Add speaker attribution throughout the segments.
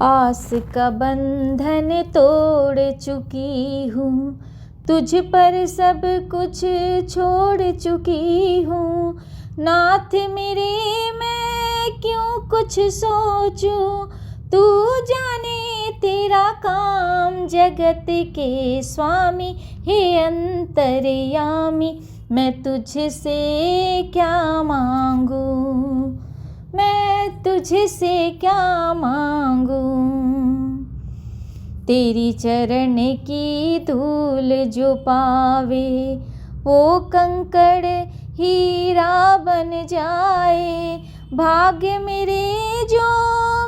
Speaker 1: आस का बंधन तोड़ चुकी हूँ, तुझ पर सब कुछ छोड़ चुकी हूँ। नाथ मेरे मैं क्यों कुछ सोचूं, तू जाने तेरा काम। जगत के स्वामी हे अंतर्यामी, मैं तुझसे क्या मांगूं, मैं तुझसे क्या मांगूं। तेरी चरण की धूल जो पावे, वो कंकड़ हीरा बन जाए। भाग्य मेरे जो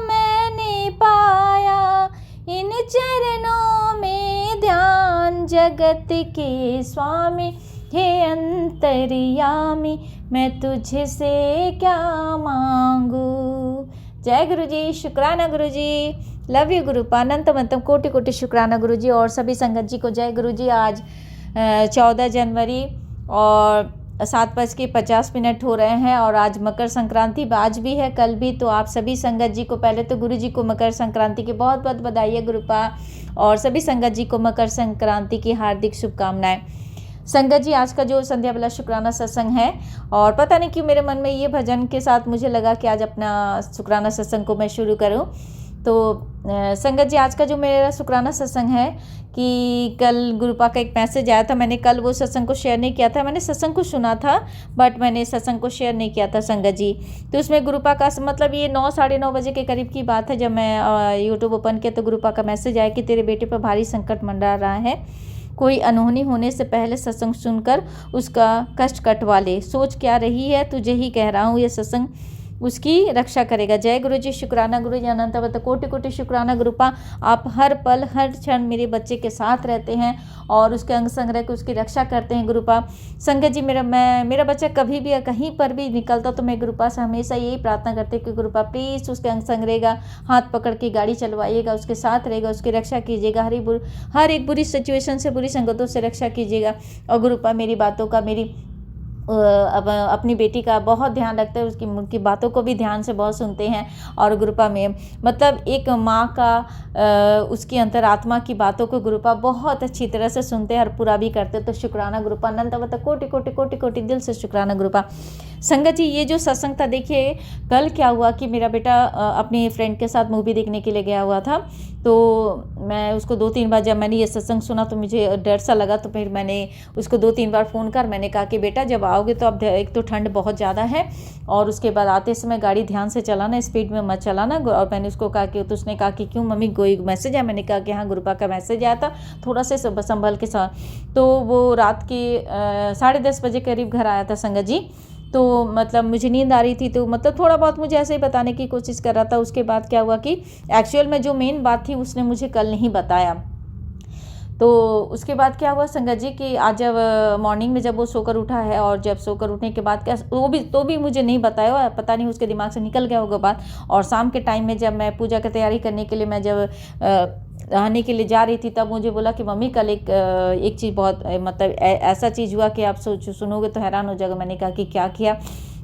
Speaker 1: मैंने पाया, इन चरणों में ध्यान। जगत के स्वामी हे अंतर्यामी, मैं तुझसे क्या मांगू। जय गुरु जी, शुक्राना गुरु जी, लव यू गुरु। अनंत मतलब कोटि कोटि शुक्राना गुरु जी। और सभी संगत जी को जय गुरु जी। आज 14 जनवरी और 7:50 हो रहे हैं और आज मकर संक्रांति आज भी है, कल भी। तो आप सभी संगत जी को पहले तो गुरु जी को मकर संक्रांति की बहुत बहुत बधाई है गुरुपा, और सभी संगत जी को मकर संक्रांति की हार्दिक शुभकामनाएं। संगत जी, आज का जो संध्या बेला शुक्राना सत्संग है, और पता नहीं क्यों मेरे मन में ये भजन के साथ मुझे लगा कि आज अपना शुक्राना सत्संग को मैं शुरू करूं। तो संगत जी, आज का जो मेरा शुक्राना सत्संग है कि कल गुरुपा का एक मैसेज आया था। मैंने कल वो सत्संग को शेयर नहीं किया था, मैंने सत्संग को सुना था बट मैंने सत्संग को शेयर नहीं किया था संगत जी। तो उसमें गुरुपा का मतलब ये 9 साढ़े 9 बजे के करीब की बात है, जब मैं यूट्यूब ओपन किया तो गुरुपा का मैसेज आया कि तेरे बेटे पर भारी संकट मंडरा रहा है, कोई अनहोनी होने से पहले सत्संग सुनकर उसका कष्ट कटवा ले। सोच क्या रही है, तुझे ही कह रहा हूँ, ये सत्संग उसकी रक्षा करेगा। जय गुरु जी, शुक्राना गुरु जी, अनंत अनंत कोटि कोटि शुक्राना गुरुपा। आप हर पल हर क्षण मेरे बच्चे के साथ रहते हैं और उसके अंग संग रह के उसकी रक्षा करते हैं गुरुपा। संगत जी, मेरा बच्चा कभी भी कहीं पर भी निकलता तो मैं गुरुपा से हमेशा यही प्रार्थना करते कि गुरुपा प्लीज़ उसके अंग संग रहेगा, हाथ पकड़ के गाड़ी चलवाइएगा, उसके साथ रहेगा, उसकी रक्षा कीजिएगा, हर एक बुरी सिचुएशन से, बुरी संगतों से रक्षा कीजिएगा। और गुरुपा मेरी बातों का, मेरी अपनी बेटी का बहुत ध्यान रखते हैं, उनकी बातों को भी ध्यान से बहुत सुनते हैं। और गुरुपा में मतलब एक माँ का उसकी अंतरात्मा की बातों को गुरुपा बहुत अच्छी तरह से सुनते हैं और पूरा भी करते। तो शुक्राना गुरुपा, अनंत मतलब कोटि कोटि कोटि कोटि दिल से शुक्राना गुरुपा। संगत जी, ये जो सत्संग था, देखिए कल क्या हुआ कि मेरा बेटा अपनी फ्रेंड के साथ मूवी देखने के लिए गया हुआ था। तो मैं उसको 2-3 बार, जब मैंने ये सत्संग सुना तो मुझे डर सा लगा, तो फिर मैंने उसको 2-3 बार फ़ोन कर मैंने कहा कि बेटा जब आओगे तो अब एक तो ठंड बहुत ज़्यादा है और उसके बाद आते समय गाड़ी ध्यान से चलाना, स्पीड में मत चलाना। और मैंने उसको कहा कि, तो उसने कहा कि क्यों मम्मी, कोई मैसेज है? मैंने कहा कि हाँ गुरुपा का मैसेज आया था, थोड़ा से संभल के साथ। तो वो रात के 10:30 बजे करीब घर आया था संगत जी। तो मतलब मुझे नींद आ रही थी, तो मतलब थोड़ा बहुत मुझे ऐसे ही बताने की कोशिश कर रहा था। उसके बाद क्या हुआ कि एक्चुअल में जो मेन बात थी उसने मुझे कल नहीं बताया। तो उसके बाद क्या हुआ संगत जी कि आज जब मॉर्निंग में जब वो सोकर उठा है, और जब सोकर उठने के बाद क्या तो भी मुझे नहीं बताया, पता नहीं उसके दिमाग से निकल गया होगा बात। और शाम के टाइम में जब मैं पूजा की तैयारी करने के लिए मैं जब आने के लिए जा रही थी, तब मुझे बोला कि मम्मी कल एक चीज़ बहुत मतलब ऐसा चीज़ हुआ कि आप सुनोगे तो हैरान हो जाएगा। मैंने कहा कि क्या किया?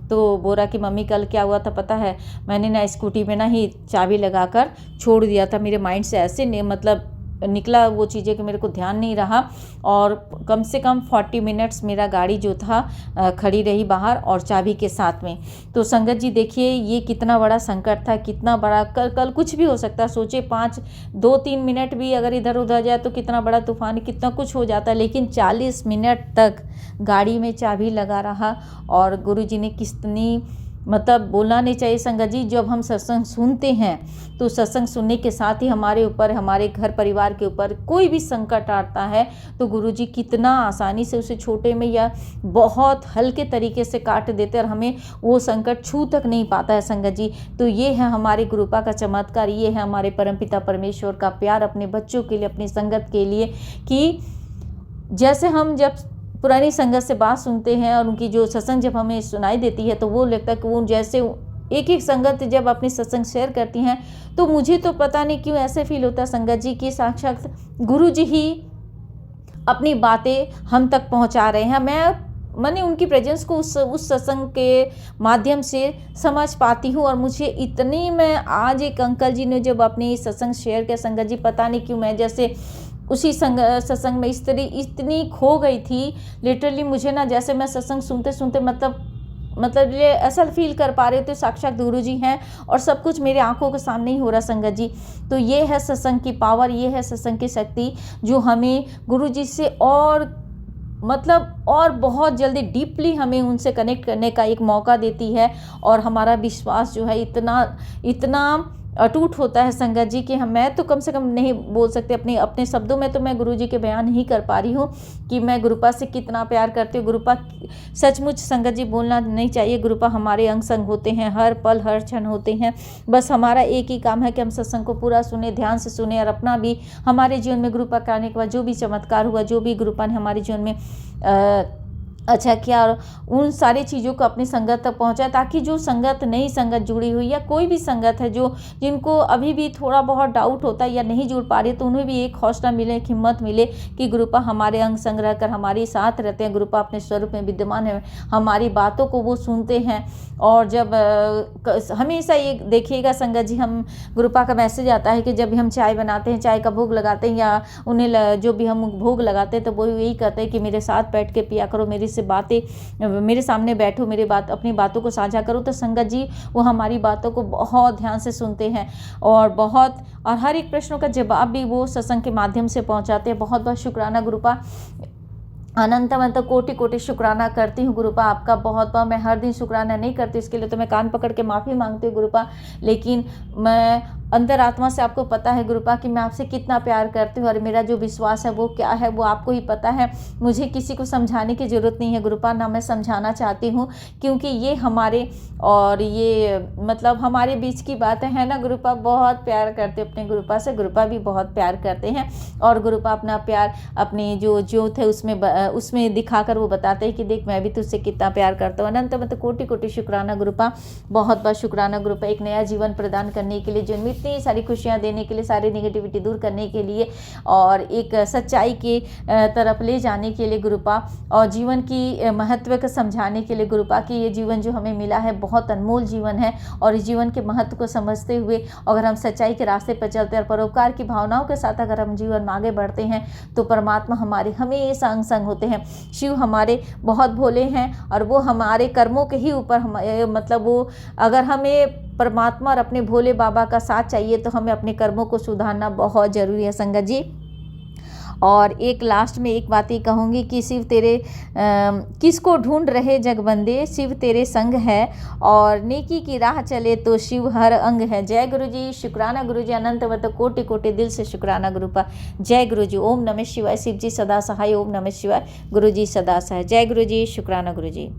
Speaker 1: तो बोला कि मम्मी कल क्या हुआ था पता है, मैंने ना स्कूटी में ना ही चाबी लगाकर छोड़ दिया था। मेरे माइंड से ऐसे मतलब निकला वो चीज़ें कि मेरे को ध्यान नहीं रहा, और कम से कम 40 मिनट्स मेरा गाड़ी जो था खड़ी रही बाहर और चाबी के साथ में। तो संगत जी देखिए ये कितना बड़ा संकट था, कितना बड़ा, कल कुछ भी हो सकता है। सोचे 2-3 मिनट भी अगर इधर उधर जाए तो कितना बड़ा तूफान, कितना कुछ हो जाता है। लेकिन 40 मिनट तक गाड़ी में चाबी लगा रहा, और गुरुजी ने कितनी मतलब बोलना नहीं चाहिए संगत जी, जब हम सत्संग सुनते हैं तो सत्संग सुनने के साथ ही हमारे ऊपर, हमारे घर परिवार के ऊपर कोई भी संकट आता है तो गुरुजी कितना आसानी से उसे छोटे में या बहुत हल्के तरीके से काट देते और हमें वो संकट छू तक नहीं पाता है संगत जी। तो ये है हमारे गुरुपा का चमत्कार, ये है हमारे परमपिता परमेश्वर का प्यार अपने बच्चों के लिए, अपनी संगत के लिए, कि जैसे हम जब पुरानी संगत से बात सुनते हैं और उनकी जो सत्संग जब हमें सुनाई देती है तो वो लगता है कि वो जैसे एक एक संगत जब अपनी सत्संग शेयर करती हैं तो मुझे तो पता नहीं क्यों ऐसे फील होता है संगत जी कि साक्षात गुरु जी ही अपनी बातें हम तक पहुंचा रहे हैं। मैं मैंने उनकी प्रेजेंस को उस सत्संग के माध्यम से समझ पाती हूँ। और मुझे इतनी, मैं आज एक अंकल जी ने जब अपने सत्संग शेयर किया, संगत जी पता नहीं क्यों मैं जैसे उसी सत्संग में इतनी खो गई थी। लिटरली मुझे ना, जैसे मैं सत्संग सुनते सुनते मतलब ये ऐसा फील कर पा रहे थे साक्षात गुरु जी हैं और सब कुछ मेरे आंखों के सामने ही हो रहा संगत जी। तो ये है सत्संग की पावर, ये है सत्संग की शक्ति जो हमें गुरु जी से और बहुत जल्दी डीपली हमें उनसे कनेक्ट करने का एक मौका देती है। और हमारा विश्वास जो है इतना अटूट होता है संगत जी कि मैं तो कम से कम नहीं बोल सकते अपने शब्दों में, तो मैं गुरु जी के बयान नहीं कर पा रही हूँ कि मैं गुरुपा से कितना प्यार करती हूँ। गुरुपा सचमुच संगत जी बोलना नहीं चाहिए, गुरुपा हमारे अंग संग होते हैं, हर पल हर क्षण होते हैं। बस हमारा एक ही काम है कि हम सत्संग को पूरा सुने, ध्यान से सुने और अपना भी हमारे जीवन में गुरुपा के आने के बाद जो भी चमत्कार हुआ, जो भी गुरुपा ने हमारे जीवन में अच्छा किया, और उन सारी चीज़ों को अपनी संगत तक पहुंचाए, ताकि जो संगत नई संगत जुड़ी हुई या कोई भी संगत है जिनको अभी भी थोड़ा बहुत डाउट होता है या नहीं जुड़ पा रही, तो उन्हें भी एक हौसला मिले, एक हिम्मत मिले कि गुरुपा हमारे अंग संग रहकर हमारे साथ रहते हैं, गुरुपा अपने स्वरूप में विद्यमान है, हमारी बातों को वो सुनते हैं। और जब हमेशा ये देखिएगा संगत जी, हम गुरुपा का मैसेज आता है कि जब भी हम चाय बनाते हैं, चाय का भोग लगाते हैं या उन्हें जो भी हम भोग लगाते हैं, तो वो यही कहते हैं कि मेरे साथ बैठ के पिया करो, मेरे से बातें, मेरे सामने बैठो, अपनी बातों को साझा करो। तो संगत जी वो हमारी बातों को बहुत ध्यान से सुनते हैं और हर एक प्रश्नों का जवाब भी वो सत्संग के माध्यम से पहुंचाते हैं। बहुत बहुत शुक्राना गुरुपा, अनंत कोटि कोटि शुक्राना करती हूँ गुरुपा आपका। बहुत मैं हर दिन शुक्राना नहीं करती, इसके लिए तो मैं कान पकड़ के माफ़ी मांगती हूँ गुरुपा, लेकिन मैं अंदर आत्मा से आपको पता है गुरुपा कि मैं आपसे कितना प्यार करती हूँ और मेरा जो विश्वास है वो क्या है वो आपको ही पता है। मुझे किसी को समझाने की ज़रूरत नहीं है गुरुपा, ना मैं समझाना चाहती हूँ, क्योंकि ये हमारे हमारे बीच की बातें हैं ना। गुरुपा बहुत प्यार करते अपने गुरुपा से, गुरुपा भी बहुत प्यार करते हैं और गुरुपा अपना प्यार अपने जो ज्योत है उसमें दिखाकर वो बताते हैं कि देख मैं भी तुझसे कितना प्यार करता हूँ। अनंत कोटि कोटि शुक्राना गुरुपा, बहुत बहुत शुक्राना गुरुपा, एक नया जीवन प्रदान करने के लिए, जो इतनी सारी खुशियाँ देने के लिए, सारी नेगेटिविटी दूर करने के लिए और एक सच्चाई के तरफ ले जाने के लिए गुरुपा, और जीवन की महत्व को समझाने के लिए गुरुपा कि ये जीवन जो हमें मिला है बहुत अनमोल जीवन है और इस जीवन के महत्व को समझते हुए अगर हम सच्चाई के रास्ते पर चलते हैं और परोपकार की भावनाओं के साथ अगर हम जीवन में आगे बढ़ते हैं तो परमात्मा हमारे हमेशा अंग संग होते हैं। शिव हमारे बहुत भोले हैं और वो हमारे कर्मों के ही ऊपर वो अगर हमें परमात्मा और अपने भोले बाबा का साथ चाहिए तो हमें अपने कर्मों को सुधारना बहुत ज़रूरी है संगत जी। और एक लास्ट में एक बात ही कहूँगी कि शिव तेरे किसको ढूंढ रहे जगबंदे, शिव तेरे संग है और नेकी की राह चले तो शिव हर अंग है। जय गुरु जी, शुक्राना गुरु जी, अनंत कोटि कोटि दिल से शुक्राना गुरुपा। जय गुरु जी, ओम नमः शिवाय। शिव जी सदा सहाय, ओम नमः शिवाय। गुरु जी सदा सहाय। जय गुरु जी, शुक्राना गुरु जी।